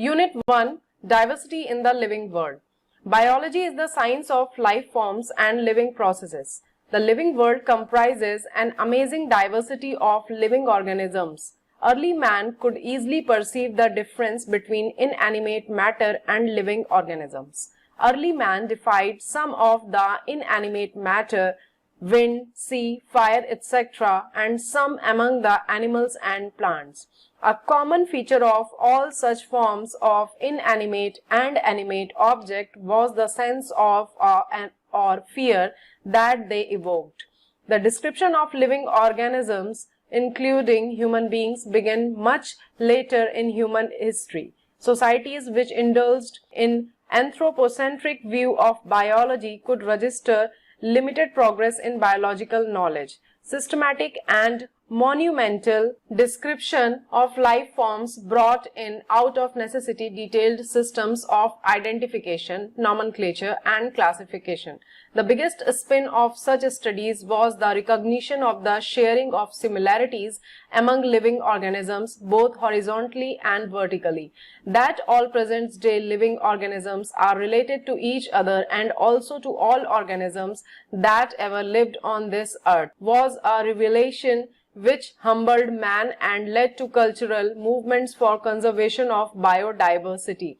Unit 1, Diversity in the Living World. Biology is the science of life forms and living processes. The living world comprises an amazing diversity of living organisms. Early man could easily perceive the difference between inanimate matter and living organisms. Early man defined some of the inanimate matter, wind, sea, fire, etc., and some among the animals and plants. A common feature of all such forms of inanimate and animate object was the sense of awe or fear that they evoked. The description of living organisms, including human beings, began much later in human history. Societies which indulged in anthropocentric view of biology could register limited progress in biological knowledge. Systematic and monumental description of life forms brought in out of necessity detailed systems of identification, nomenclature, and classification. The biggest spin of such studies was the recognition of the sharing of similarities among living organisms, both horizontally and vertically. That all present-day living organisms are related to each other and also to all organisms that ever lived on this earth was a revelation which humbled man and led to cultural movements for conservation of biodiversity.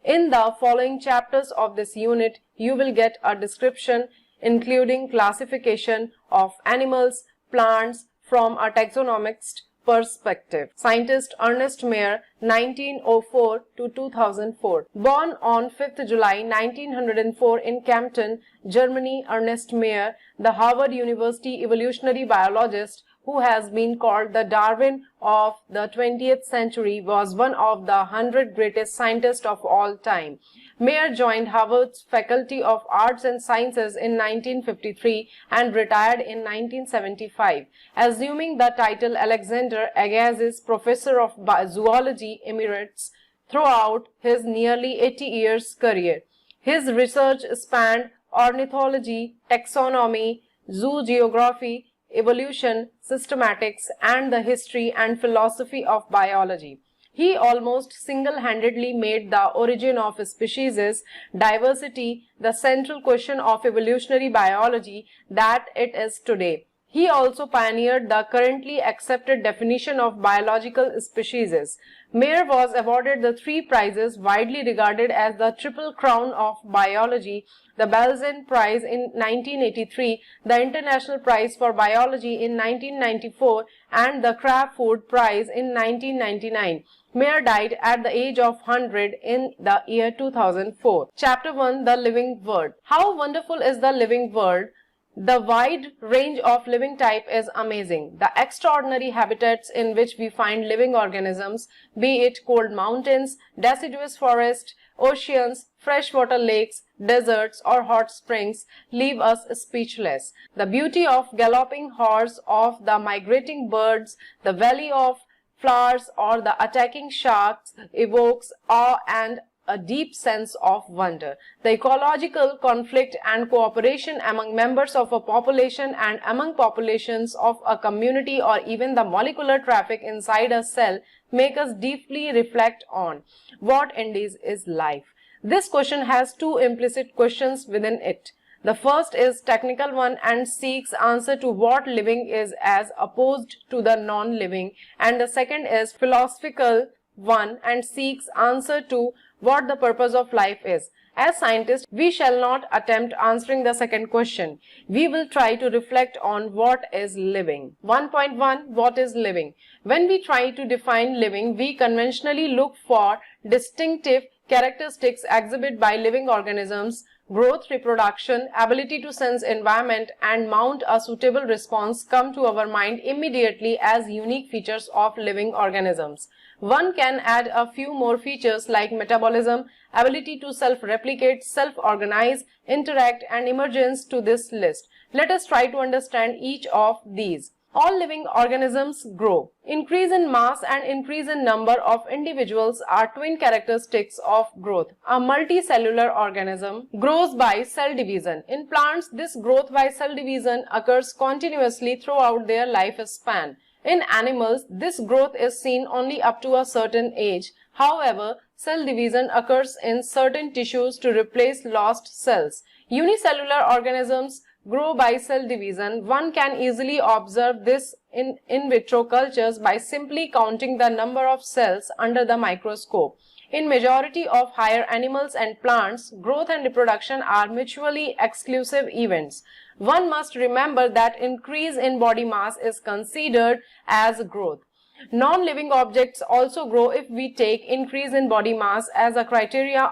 In the following chapters of this unit, you will get a description including classification of animals, plants from a taxonomist perspective. Scientist Ernest Mayr, 1904 to 2004. Born on 5th July 1904 in Kempten, Germany, Ernest Mayr, the Harvard University evolutionary biologist who has been called the Darwin of the 20th century, was one of the 100 greatest scientists of all time. Mayr joined Harvard's Faculty of Arts and Sciences in 1953 and retired in 1975, assuming the title Alexander Agassiz Professor of Zoology Emeritus throughout his nearly 80 years career. His research spanned ornithology, taxonomy, zoo geography, evolution, systematics, and the history and philosophy of biology. He almost single-handedly made the origin of species diversity the central question of evolutionary biology that it is today. He also pioneered the currently accepted definition of biological species. Mayr was awarded the three prizes widely regarded as the Triple Crown of Biology: the Belzin Prize in 1983, the International Prize for Biology in 1994, and the Kraft Food Prize in 1999. Mayr died at the age of 100 in the year 2004. Chapter 1, The Living World. How wonderful is the living world! The wide range of living type is amazing. The extraordinary habitats in which we find living organisms, be it cold mountains, deciduous forests, oceans, freshwater lakes, deserts, or hot springs, leave us speechless. The beauty of galloping horse, of the migrating birds, the valley of flowers, or the attacking sharks evokes awe and a deep sense of wonder. The ecological conflict and cooperation among members of a population and among populations of a community, or even the molecular traffic inside a cell, make us deeply reflect on what indeed is life. This question has two implicit questions within it. The first is technical one and seeks answer to what living is as opposed to the non-living, and the second is philosophical one and seeks answer to what the purpose of life is. As scientists, we shall not attempt answering the second question. We will try to reflect on what is living. 1.1 What is living? When we try to define living, we conventionally look for distinctive characteristics exhibited by living organisms: growth, reproduction, ability to sense environment, and mount a suitable response come to our mind immediately as unique features of living organisms. One can add a few more features like metabolism, ability to self-replicate, self-organize, interact, and emergence to this list. Let us try to understand each of these. All living organisms grow. Increase in mass and increase in number of individuals are twin characteristics of growth. A multicellular organism grows by cell division. In plants, this growth by cell division occurs continuously throughout their lifespan. In animals, this growth is seen only up to a certain age. However, cell division occurs in certain tissues to replace lost cells. Unicellular organisms grow by cell division. One can easily observe this in vitro cultures by simply counting the number of cells under the microscope. In majority of higher animals and plants, growth and reproduction are mutually exclusive events. One must remember that increase in body mass is considered as growth. Non-living objects also grow if we take increase in body mass as a criteria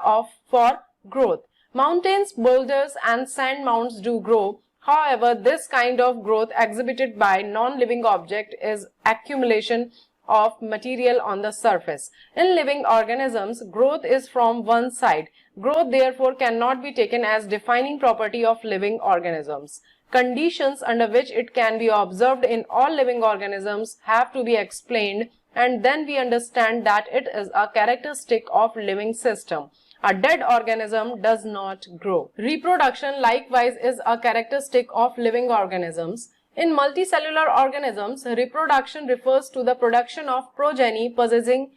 for growth. Mountains, boulders and sand mounds do grow. However, this kind of growth exhibited by non-living object is accumulation of material on the surface. In living organisms, growth is from one side. Growth therefore cannot be taken as defining property of living organisms. Conditions under which it can be observed in all living organisms have to be explained, and then we understand that it is a characteristic of living system. A dead organism does not grow. Reproduction likewise is a characteristic of living organisms. In multicellular organisms, reproduction refers to the production of progeny possessing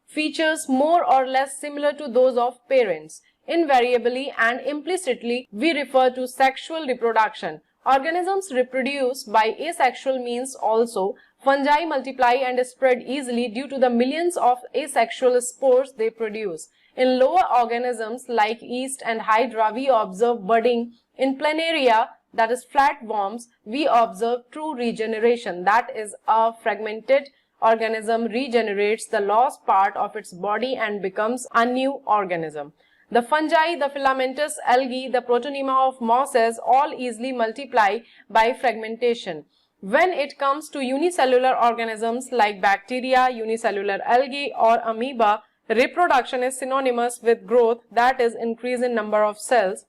features more or less similar to those of parents. Invariably and implicitly, we refer to sexual reproduction. Organisms reproduce by asexual means also. Fungi multiply and spread easily due to the millions of asexual spores they produce. In lower organisms like yeast and hydra, we observe budding. In planaria, that is flatworms, we observe true regeneration. That is, a fragmented organism regenerates the lost part of its body and becomes a new organism. The fungi, the filamentous algae, the protonema of mosses all easily multiply by fragmentation. When it comes to unicellular organisms like bacteria, unicellular algae or amoeba, reproduction is synonymous with growth, that is, increase in number of cells.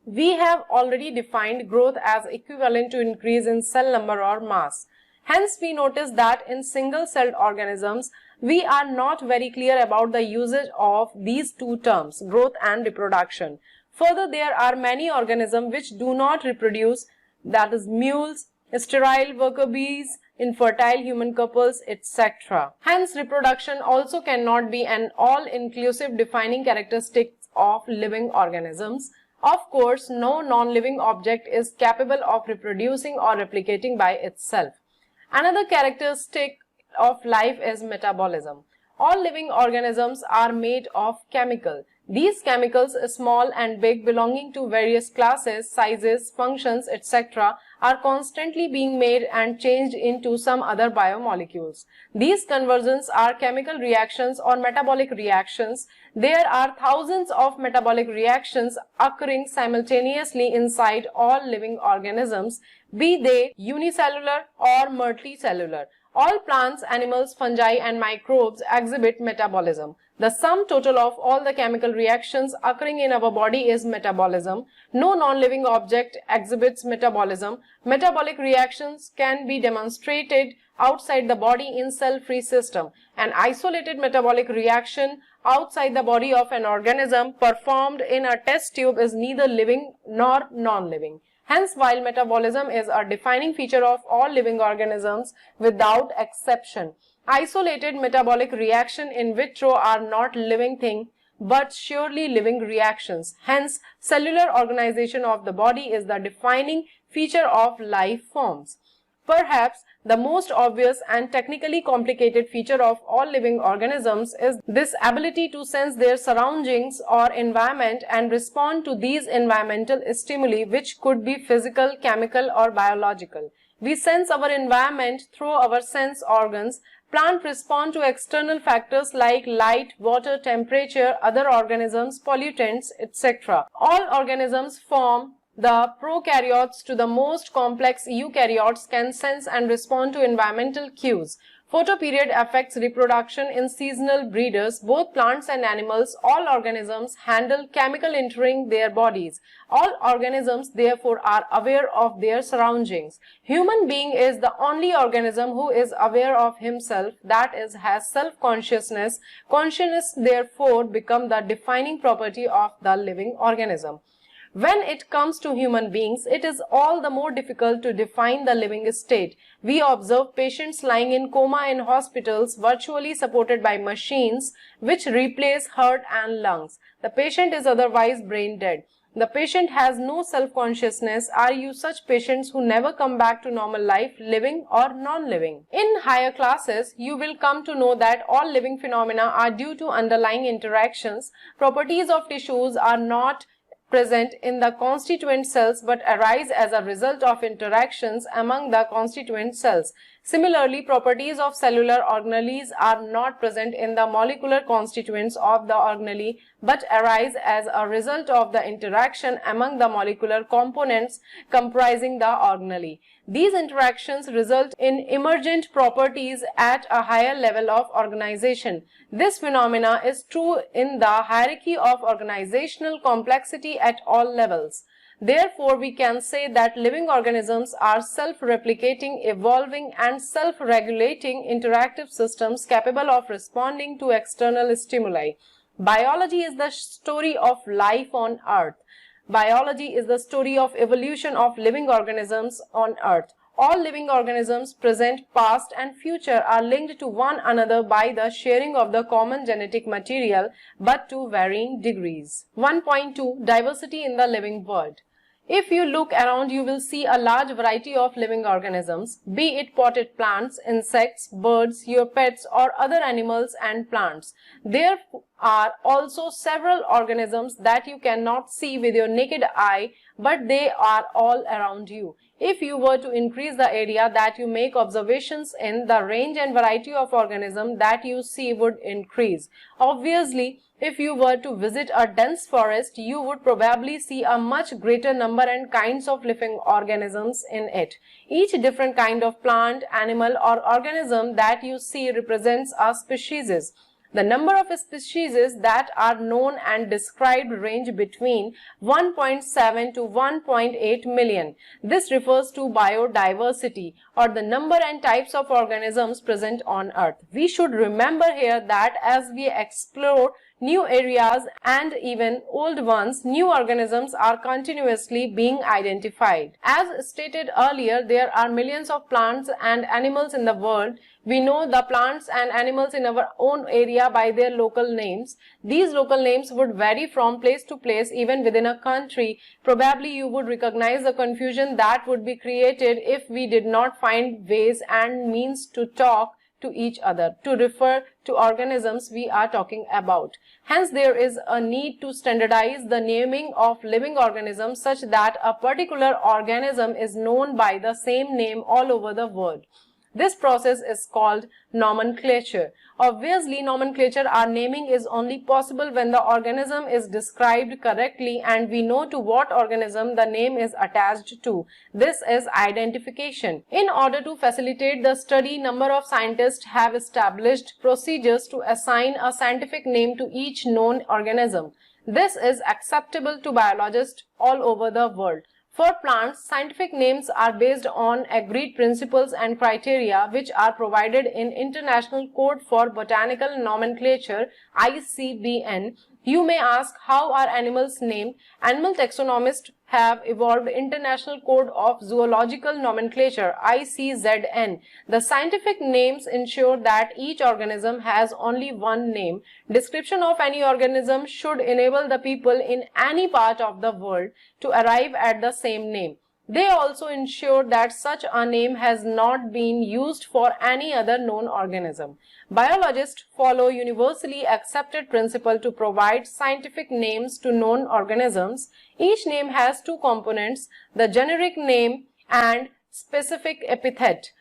We have already defined growth as equivalent to increase in cell number or mass. Hence, we notice that in single-celled organisms, we are not very clear about the usage of these two terms, growth and reproduction. Further, there are many organisms which do not reproduce, that is, mules, sterile worker bees, infertile human couples, etc. Hence, reproduction also cannot be an all-inclusive defining characteristic of living organisms. Of course, no non-living object is capable of reproducing or replicating by itself. Another characteristic of life is metabolism. All living organisms are made of chemical. These chemicals, small and big, belonging to various classes, sizes, functions, etc., are constantly being made and changed into some other biomolecules. These conversions are chemical reactions or metabolic reactions. There are thousands of metabolic reactions occurring simultaneously inside all living organisms, be they unicellular or multicellular. All plants, animals, fungi and microbes exhibit metabolism. The sum total of all the chemical reactions occurring in our body is metabolism. No non-living object exhibits metabolism. Metabolic reactions can be demonstrated outside the body in cell-free system. An isolated metabolic reaction outside the body of an organism performed in a test tube is neither living nor non-living. Hence, while metabolism is a defining feature of all living organisms without exception, isolated metabolic reaction in vitro are not living thing but surely living reactions. Hence, cellular organization of the body is the defining feature of life forms. Perhaps the most obvious and technically complicated feature of all living organisms is this ability to sense their surroundings or environment and respond to these environmental stimuli, which could be physical, chemical or biological. We sense our environment through our sense organs. Plants respond to external factors like light, water, temperature, other organisms, pollutants, etc. All organisms from the prokaryotes to the most complex eukaryotes can sense and respond to environmental cues. Photoperiod affects reproduction in seasonal breeders. Both plants and animals, all organisms handle chemical entering their bodies. All organisms therefore are aware of their surroundings. Human being is the only organism who is aware of himself, that is, has self-consciousness. Consciousness therefore becomes the defining property of the living organism. When it comes to human beings, it is all the more difficult to define the living state. We observe patients lying in coma in hospitals, virtually supported by machines which replace heart and lungs. The patient is otherwise brain dead. The patient has no self-consciousness. Are you such patients who never come back to normal life, living or non-living? In higher classes, you will come to know that all living phenomena are due to underlying interactions. Properties of tissues are not present in the constituent cells but arise as a result of interactions among the constituent cells. Similarly, properties of cellular organelles are not present in the molecular constituents of the organelle but arise as a result of the interaction among the molecular components comprising the organelle. These interactions result in emergent properties at a higher level of organization. This phenomena is true in the hierarchy of organizational complexity at all levels. Therefore, we can say that living organisms are self-replicating, evolving and self-regulating interactive systems capable of responding to external stimuli. Biology is the story of life on Earth. Biology is the story of evolution of living organisms on Earth. All living organisms, present, past and future, are linked to one another by the sharing of the common genetic material, but to varying degrees. 1.2 Diversity in the living world. If you look around, you will see a large variety of living organisms, be it potted plants, insects, birds, your pets, or other animals and plants. There are also several organisms that you cannot see with your naked eye, but they are all around you. If you were to increase the area that you make observations in, the range and variety of organisms that you see would increase. Obviously, if you were to visit a dense forest, you would probably see a much greater number and kinds of living organisms in it. Each different kind of plant, animal or organism that you see represents a species. The number of species that are known and described range between 1.7 to 1.8 million. This refers to biodiversity, or the number and types of organisms present on Earth. We should remember here that as we explore new areas and even old ones, new organisms are continuously being identified. As stated earlier, there are millions of plants and animals in the world. We know the plants and animals in our own area by their local names. These local names would vary from place to place, even within a country. Probably you would recognize the confusion that would be created if we did not find ways and means to talk to each other, to refer to organisms we are talking about. Hence, there is a need to standardize the naming of living organisms such that a particular organism is known by the same name all over the world. This process is called nomenclature. Obviously, nomenclature or naming is only possible when the organism is described correctly and we know to what organism the name is attached to. This is identification. In order to facilitate the study, number of scientists have established procedures to assign a scientific name to each known organism. This is acceptable to biologists all over the world. For plants, scientific names are based on agreed principles and criteria which are provided in International Code for Botanical Nomenclature (ICBN). You may ask, how are animals named? Animal taxonomists have evolved International Code of Zoological Nomenclature (ICZN). The scientific names ensure that each organism has only one name. Description of any organism should enable the people in any part of the world to arrive at the same name. They also ensure that such a name has not been used for any other known organism. Biologists follow universally accepted principle to provide scientific names to known organisms. Each name has two components, the generic name and specific epithet.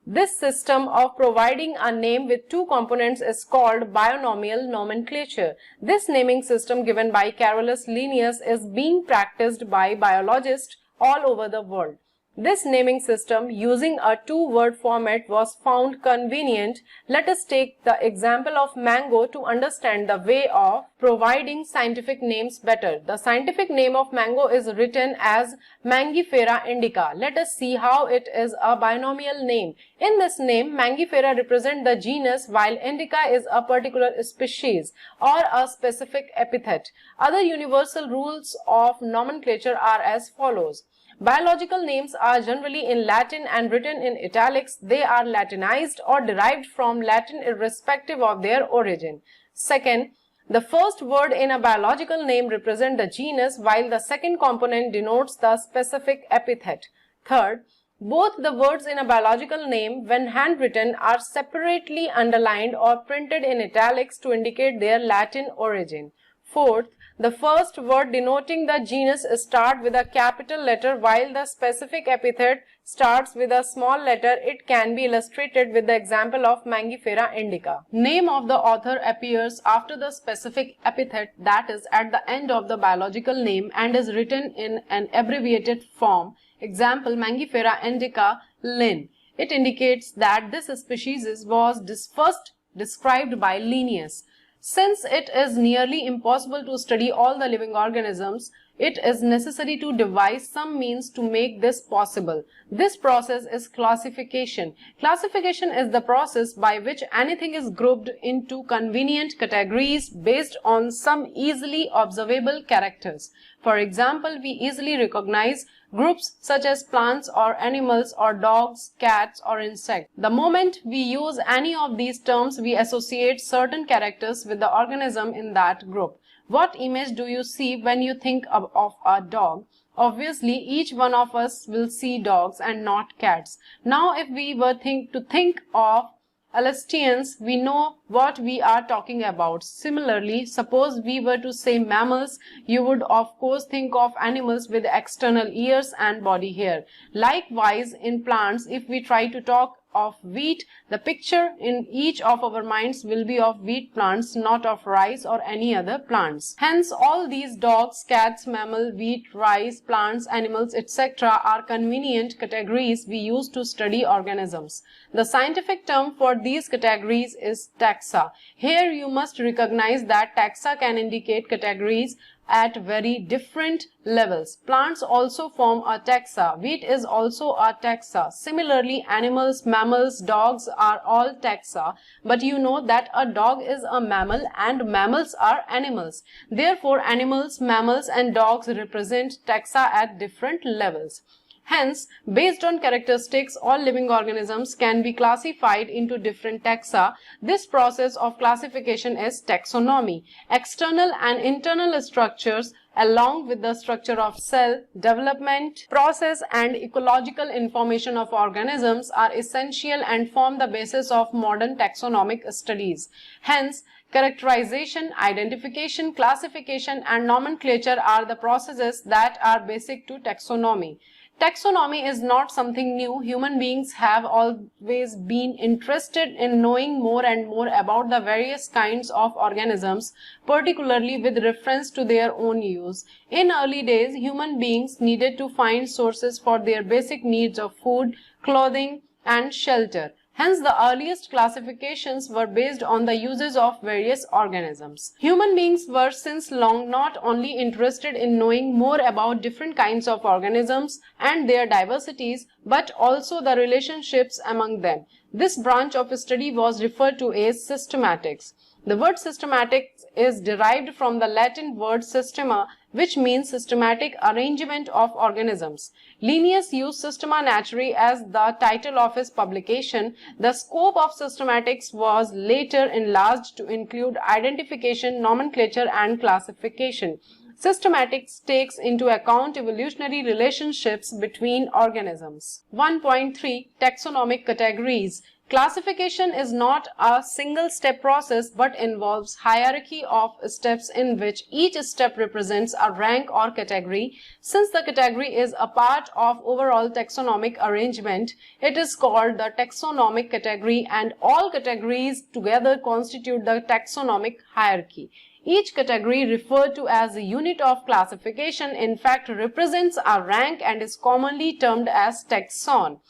This system of providing a name with two components is called binomial nomenclature. This naming system given by Carolus Linnaeus is being practiced by biologists all over the world. This naming system using a two-word format was found convenient. Let us take the example of mango to understand the way of providing scientific names better. The scientific name of mango is written as Mangifera indica. Let us see how it is a binomial name. In this name, Mangifera represents the genus while indica is a particular species or a specific epithet. Other universal rules of nomenclature are as follows. Biological names are generally in Latin and written in italics. They are Latinized or derived from Latin irrespective of their origin. Second, the first word in a biological name represents the genus while the second component denotes the specific epithet. Third, both the words in a biological name, when handwritten, are separately underlined or printed in italics to indicate their Latin origin. Fourth, the first word denoting the genus starts with a capital letter while the specific epithet starts with a small letter. It can be illustrated with the example of Mangifera indica. Name of the author appears after the specific epithet, that is at the end of the biological name, and is written in an abbreviated form. Example, Mangifera indica Linn. It indicates that this species was first described by Linnaeus. Since it is nearly impossible to study all the living organisms, it is necessary to devise some means to make this possible. This process is classification. Classification is the process by which anything is grouped into convenient categories based on some easily observable characters. For example, we easily recognize groups such as plants or animals or dogs, cats or insects. The moment we use any of these terms, we associate certain characters with the organism in that group. What image do you see when you think of a dog? Obviously, each one of us will see dogs and not cats. Now, if we were to think of Alastians, we know what we are talking about. Similarly, suppose we were to say mammals, you would of course think of animals with external ears and body hair. Likewise, in plants, if we try to talk of wheat, the picture in each of our minds will be of wheat plants, not of rice or any other plants. Hence, all these dogs, cats, mammal, wheat, rice, plants, animals, etc. are convenient categories we use to study organisms. The scientific term for these categories is taxa. Here you must recognize that taxa can indicate categories at very different levels. Plants also form a taxa. Wheat is also a taxa. Similarly, animals, mammals, dogs are all taxa. But you know that a dog is a mammal and mammals are animals. Therefore, animals, mammals and dogs represent taxa at different levels. Hence, based on characteristics, all living organisms can be classified into different taxa. This process of classification is taxonomy. External and internal structures, along with the structure of cell, development, process and ecological information of organisms are essential and form the basis of modern taxonomic studies. Hence, characterization, identification, classification and nomenclature are the processes that are basic to taxonomy. Taxonomy is not something new. Human beings have always been interested in knowing more and more about the various kinds of organisms, particularly with reference to their own use. In early days, human beings needed to find sources for their basic needs of food, clothing, and shelter. Hence, the earliest classifications were based on the uses of various organisms. Human beings were since long not only interested in knowing more about different kinds of organisms and their diversities, but also the relationships among them. This branch of study was referred to as systematics. The word systematics is derived from the Latin word systema, which means systematic arrangement of organisms. Linnaeus used Systema Naturae as the title of his publication. The scope of systematics was later enlarged to include identification, nomenclature, and classification. Systematics takes into account evolutionary relationships between organisms. 1.3 Taxonomic categories. Classification is not a single-step process but involves hierarchy of steps in which each step represents a rank or category. Since the category is a part of overall taxonomic arrangement, it is called the taxonomic category, and all categories together constitute the taxonomic hierarchy. Each category, referred to as a unit of classification, in fact represents a rank and is commonly termed as taxon.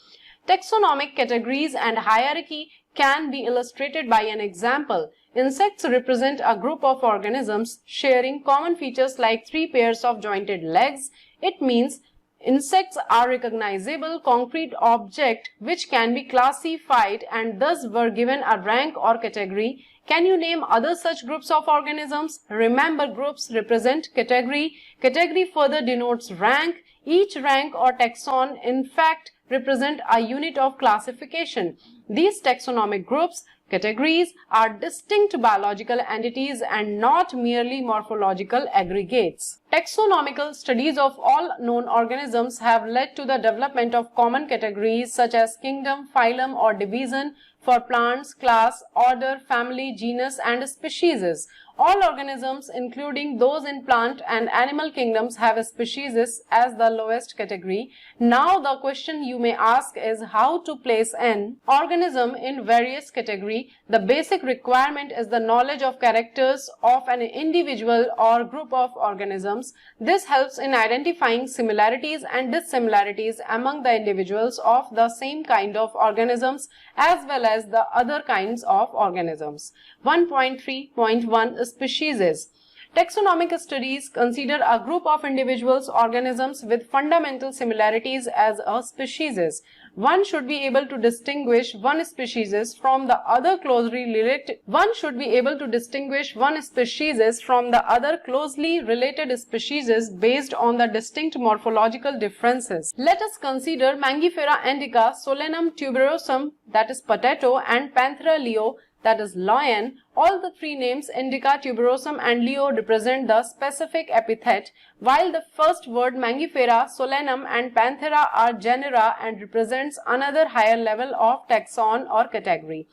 Taxonomic categories and hierarchy can be illustrated by an example. Insects represent a group of organisms sharing common features like 3 pairs of jointed legs. It means insects are recognizable concrete objects which can be classified and thus were given a rank or category. Can you name other such groups of organisms? Remember, groups represent category. Category further denotes rank. Each rank or taxon, in fact, represent a unit of classification. These taxonomic groups, categories, are distinct biological entities and not merely morphological aggregates. Taxonomical studies of all known organisms have led to the development of common categories such as kingdom, phylum or division for plants, class, order, family, genus and species. All organisms, including those in plant and animal kingdoms, have a species as the lowest category. Now the question you may ask is how to place an organism in various categories. The basic requirement is the knowledge of characters of an individual or group of organisms. This helps in identifying similarities and dissimilarities among the individuals of the same kind of organisms as well as the other kinds of organisms. 1.3.1 Species. Taxonomic studies consider a group of individuals organisms with fundamental similarities as a species. One should be able to distinguish one species from the other closely related. One should be able to distinguish one species from the other closely related species based on the distinct morphological differences. Let us consider Mangifera indica, Solanum tuberosum, that is potato, and Panthera leo, that is lion. All the three names indica, tuberosum and leo represent the specific epithet, while the first word Mangifera, Solanum and Panthera are genera and represents another higher level of taxon or category.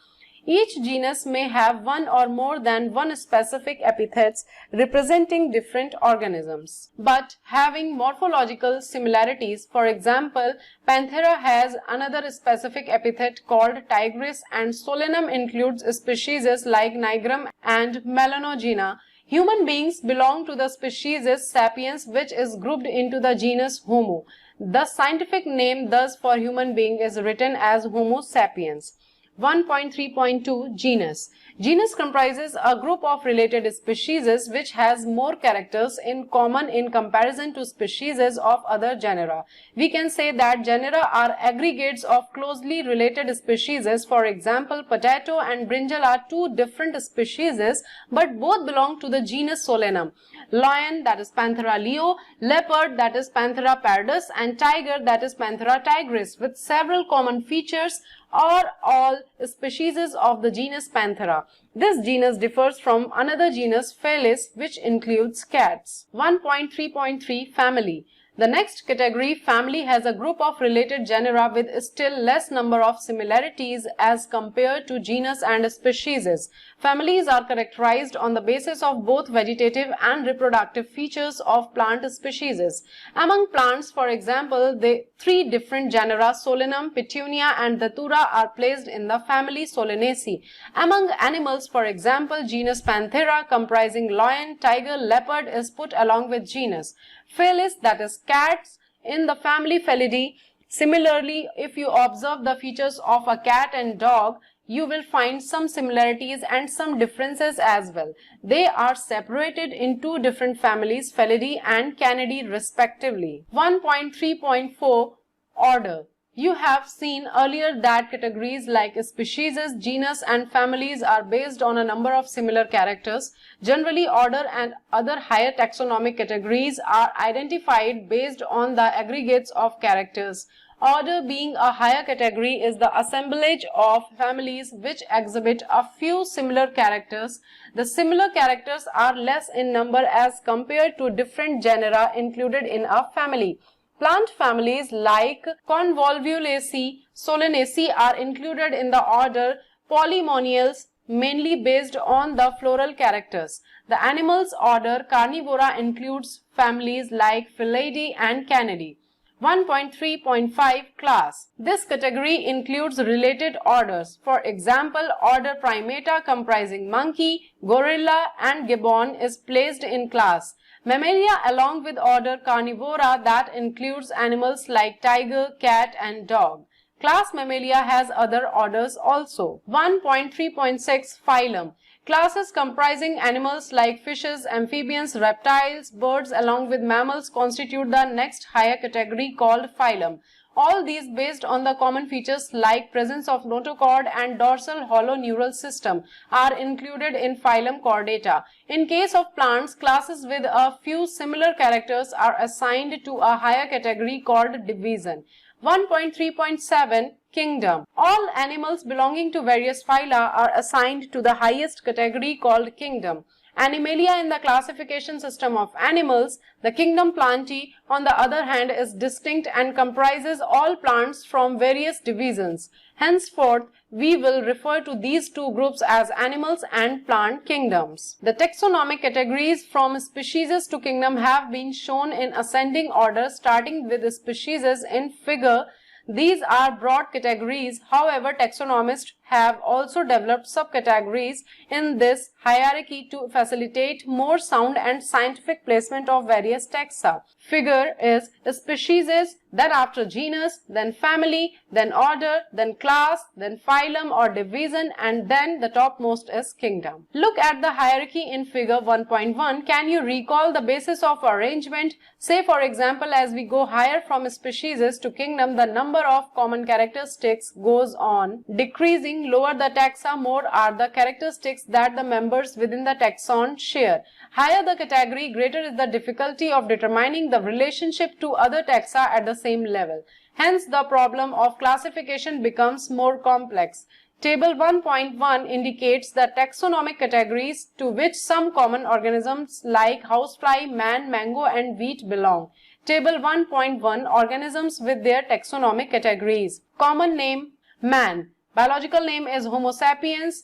Each genus may have one or more than one specific epithets representing different organisms, but having morphological similarities. For example, Panthera has another specific epithet called tigris, and Solanum includes species like nigrum and melanogena. Human beings belong to the species Sapiens, which is grouped into the genus Homo. The scientific name thus for human being is written as Homo sapiens. 1.3.2 Genus. Genus comprises a group of related species which has more characters in common in comparison to species of other genera. We can say that genera are aggregates of closely related species. For example, potato and brinjal are two different species but both belong to the genus Solanum. Lion, that is Panthera leo, leopard, that is Panthera pardus, and tiger, that is Panthera tigris, with several common features, are all species of the genus Panthera. This genus differs from another genus Felis, which includes cats. 1.3.3 Family. The next category, family, has a group of related genera with still less number of similarities as compared to genus and species. Families are characterized on the basis of both vegetative and reproductive features of plant species. Among plants, for example, the three different genera Solanum, Petunia and Datura are placed in the family Solanaceae. Among animals, for example, genus Panthera comprising lion, tiger, leopard is put along with genus Felis, that is cats, in the family Felidae. Similarly, if you observe the features of a cat and dog, you will find some similarities and some differences as well. They are separated in two different families, Felidae and Canidae respectively. 1.3.4 Order. You have seen earlier that categories like species, genus and families are based on a number of similar characters. Generally, order and other higher taxonomic categories are identified based on the aggregates of characters. Order, being a higher category, is the assemblage of families which exhibit a few similar characters. The similar characters are less in number as compared to different genera included in a family. Plant families like Convolvulaceae, Solanaceae are included in the order Polymoniales, mainly based on the floral characters. The animals order Carnivora includes families like Felidae and Canidae. 1.3.5 Class. This category includes related orders. For example, order Primata comprising monkey, gorilla and gibbon is placed in class. Mammalia along with order Carnivora that includes animals like tiger, cat and dog. Class Mammalia has other orders also. 1.3.6 Phylum. Classes comprising animals like fishes, amphibians, reptiles, birds along with mammals constitute the next higher category called phylum. All these based on the common features like presence of notochord and dorsal hollow neural system are included in phylum Chordata. In case of plants, classes with a few similar characters are assigned to a higher category called division. 1.3.7 Kingdom. All animals belonging to various phyla are assigned to the highest category called kingdom. Animalia in the classification system of animals, the kingdom Plantae, on the other hand, is distinct and comprises all plants from various divisions. Henceforth, we will refer to these two groups as animals and plant kingdoms. The taxonomic categories from species to kingdom have been shown in ascending order, starting with the species in figure. These are broad categories. However, taxonomists have also developed subcategories in this hierarchy to facilitate more sound and scientific placement of various taxa. Figure is species, then after genus, then family, then order, then class, then phylum or division, and then the topmost is kingdom. Look at the hierarchy in figure 1.1. Can you recall the basis of arrangement? Say for example, as we go higher from species to kingdom, the number of common characteristics goes on decreasing. Lower the taxa, more are the characteristics that the members within the taxon share. Higher the category, greater is the difficulty of determining the relationship to other taxa at the same level. Hence, the problem of classification becomes more complex. Table 1.1 indicates the taxonomic categories to which some common organisms like housefly, man, mango and wheat belong. Table 1.1 Organisms with their taxonomic categories. Common name man. Biological name is Homo sapiens.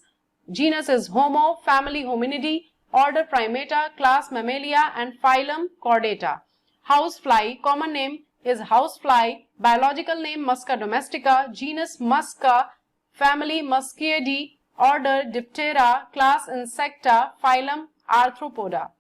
Genus is Homo. Family Hominidae. Order Primata. Class Mammalia and phylum Chordata. Housefly. Common name is housefly. Biological name Musca domestica. Genus Musca. Family Muscidae. Order Diptera. Class Insecta. Phylum Arthropoda.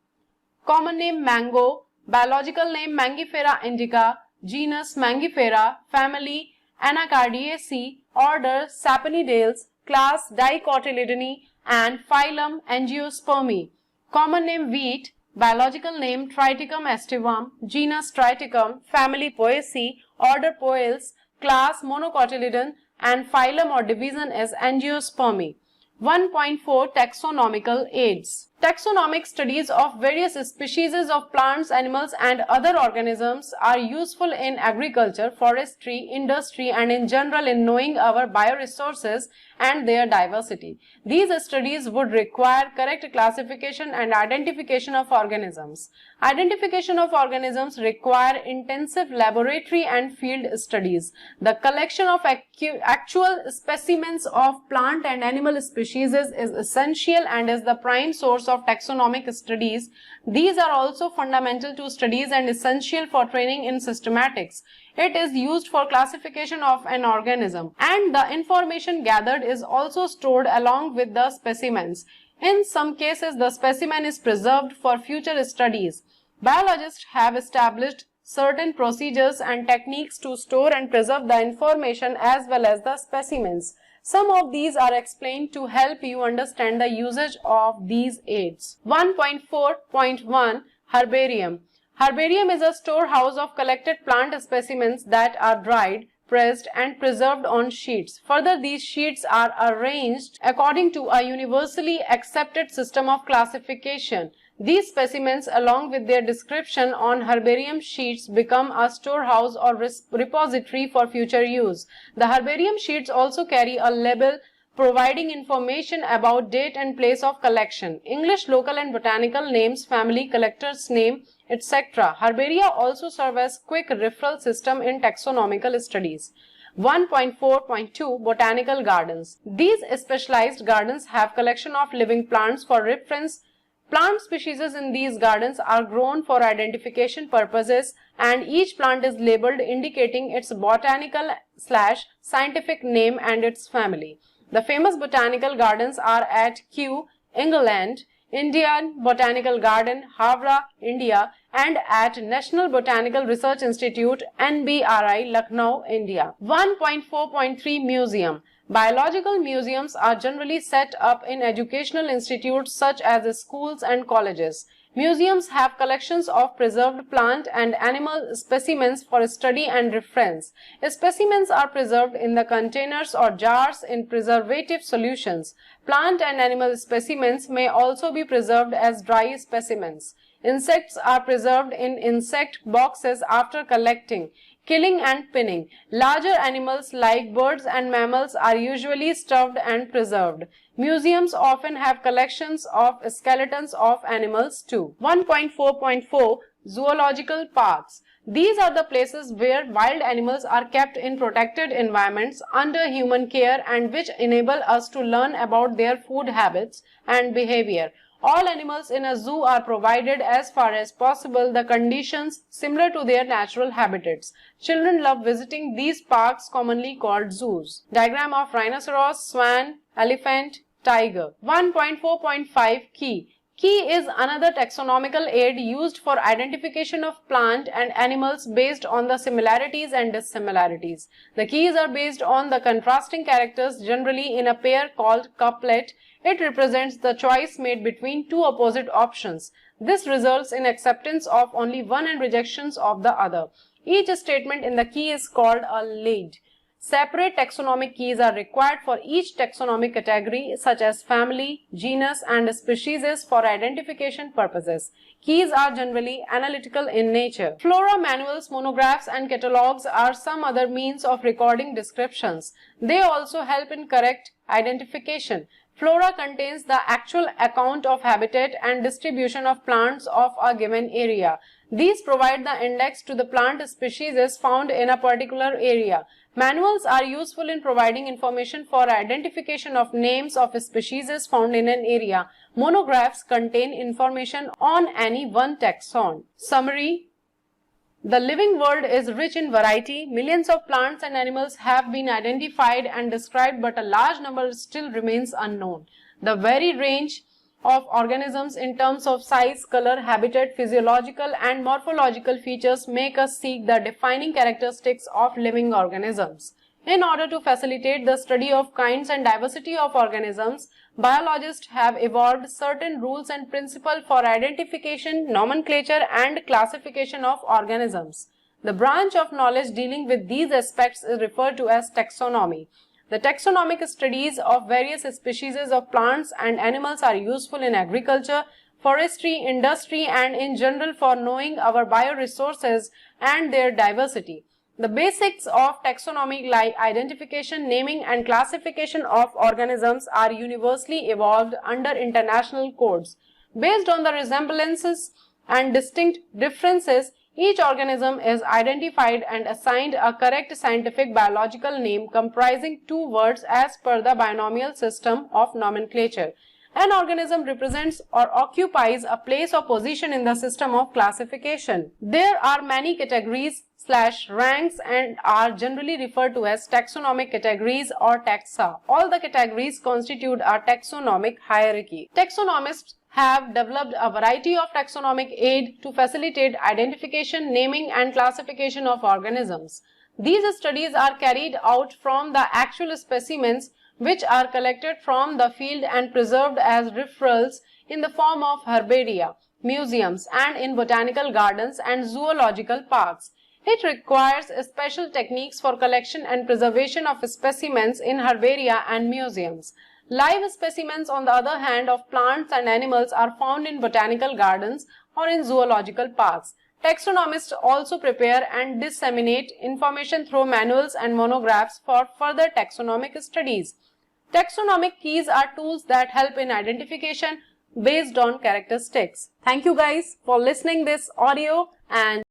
Common name mango. Biological name Mangifera indica. Genus Mangifera. Family Anacardiaceae. Order Sapinidales. Class Dicotyledone and phylum Angiospermae. Common name wheat. Biological name Triticum aestivum. Genus Triticum. Family Poaceae. Order Poales. Class Monocotyledon and phylum or division is Angiospermae. 1.4 Taxonomical aids. Taxonomic studies of various species of plants, animals and other organisms are useful in agriculture, forestry, industry and in general in knowing our bioresources and their diversity. These studies would require correct classification and identification of organisms. Identification of organisms require intensive laboratory and field studies. The collection of actual specimens of plant and animal species is essential and is the prime source of taxonomic studies. These are also fundamental to studies and essential for training in systematics. It is used for classification of an organism, and the information gathered is also stored along with the specimens. In some cases, the specimen is preserved for future studies. Biologists have established certain procedures and techniques to store and preserve the information as well as the specimens. Some of these are explained to help you understand the usage of these aids. 1.4.1 Herbarium. Herbarium is a storehouse of collected plant specimens that are dried, pressed and preserved on sheets. Further, these sheets are arranged according to a universally accepted system of classification. These specimens, along with their description on herbarium sheets, become a storehouse or repository for future use. The herbarium sheets also carry a label providing information about date and place of collection, English, local and botanical names, family, collector's name, etc. Herbaria also serve as quick referral system in taxonomical studies. 1.4.2 Botanical Gardens. These specialized gardens have collection of living plants for reference Plant species in these gardens are grown for identification purposes, and each plant is labeled indicating its botanical/scientific name and its family. The famous botanical gardens are at Kew, England, Indian Botanical Garden, Havra, India, and at National Botanical Research Institute, NBRI, Lucknow, India. 1.4.3 Museum. Biological museums are generally set up in educational institutes such as schools and colleges. Museums have collections of preserved plant and animal specimens for study and reference. Specimens are preserved in the containers or jars in preservative solutions. Plant and animal specimens may also be preserved as dry specimens. Insects are preserved in insect boxes after collecting, killing and pinning. Larger animals like birds and mammals are usually stuffed and preserved. Museums often have collections of skeletons of animals too. 1.4.4 Zoological Parks. These are the places where wild animals are kept in protected environments under human care and which enable us to learn about their food habits and behavior. All animals in a zoo are provided as far as possible the conditions similar to their natural habitats. Children love visiting these parks, commonly called zoos. Diagram of rhinoceros, swan, elephant, tiger. 1.4.5 Key. Key is another taxonomical aid used for identification of plant and animals based on the similarities and dissimilarities. The keys are based on the contrasting characters, generally in a pair called couplet. It represents the choice made between two opposite options. This results in acceptance of only one and rejections of the other. Each statement in the key is called a lead. Separate taxonomic keys are required for each taxonomic category such as family, genus and species for identification purposes. Keys are generally analytical in nature. Flora manuals, monographs and catalogs are some other means of recording descriptions. They also help in correct identification. Flora contains the actual account of habitat and distribution of plants of a given area. These provide the index to the plant species found in a particular area. Manuals are useful in providing information for identification of names of species found in an area. Monographs contain information on any one taxon. Summary. The living world is rich in variety. Millions of plants and animals have been identified and described, but a large number still remains unknown. The varied range of organisms in terms of size, color, habitat, physiological and morphological features make us seek the defining characteristics of living organisms. In order to facilitate the study of kinds and diversity of organisms, biologists have evolved certain rules and principles for identification, nomenclature and classification of organisms. The branch of knowledge dealing with these aspects is referred to as taxonomy. The taxonomic studies of various species of plants and animals are useful in agriculture, forestry, industry and in general for knowing our bioresources and their diversity. The basics of taxonomy like identification, naming and classification of organisms are universally evolved under international codes. Based on the resemblances and distinct differences, each organism is identified and assigned a correct scientific biological name comprising two words as per the binomial system of nomenclature. An organism represents or occupies a place or position in the system of classification. There are many categories/ranks and are generally referred to as taxonomic categories or taxa. All the categories constitute a taxonomic hierarchy. Taxonomists have developed a variety of taxonomic aid to facilitate identification, naming and classification of organisms. These studies are carried out from the actual specimens which are collected from the field and preserved as referrals in the form of herbaria, museums and in botanical gardens and zoological parks. It requires special techniques for collection and preservation of specimens in herbaria and museums. Live specimens, on the other hand, of plants and animals are found in botanical gardens or in zoological parks. Taxonomists also prepare and disseminate information through manuals and monographs for further taxonomic studies. Taxonomic keys are tools that help in identification based on characteristics. Thank you guys for listening this audio and